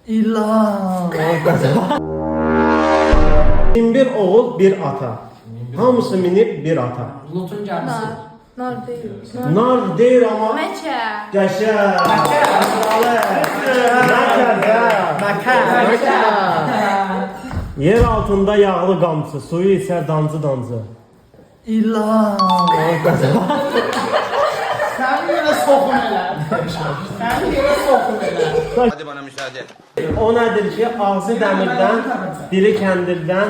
İlan. Bir oğul, bir ata. Hamısı minib bir ata. Lutun gemisi. Nar değil. Nar deyil ama Məkə. qəşəng. Məkə. Yer altında yağlı qamçı, suyu içər damcı damcı. İlan. Sen yine sokun elə. Sen yine sokun elə. Hadi bana müsaade. O nədir ki, ağzı dəmirdən, dili kəndirdən,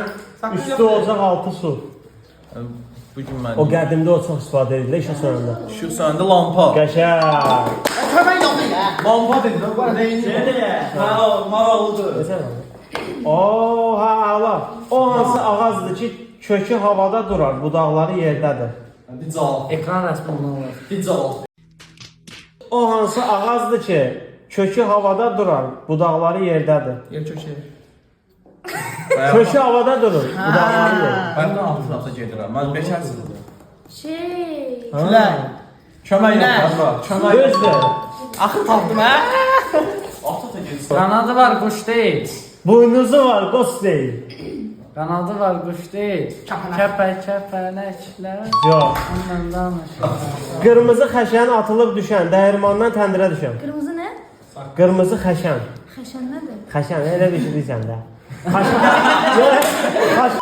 üstü ocaq, altı su. Bugün mən O qədimdə o çox istifadə edilir işə sonunda. şu səndə lampa. Qəşəng. Kömək yok elə. Lampa dedi. Bana Ha, maraqlıdır. Desene. Oo, ha, ala. O hansı ağacdır ki, kökü havada durar, budaqları yerdədir. Bir cavab. Ekran rəsmi ondan var. Bir cavab. O hansı ağacdır ki, kökü havada durar, budaqları yerdədir. Yer köşeyi. Kökü havada durur, budaqları yerdədir. Mən də altı gedirəm. Mən beşərsiz. Şey. Külək. Kömək Nə? elə. Kömək. Gözdür. Axı tapdım hə. Ata da getsin. Qanadı var, quş deyil. Buynuzu var, qos deyil. Qanadı var, quş deyil. Kəpənəklər. Yox. Ondan danışır. Qırmızı xəşən atılıb düşən, dəyirmandan təndirə düşən. Qırmızı nə? Qırmızı xəşən. Xəşən nədir? Xəşən, elə bir şey deyirsən də. Xəşən. Yox, xəşən.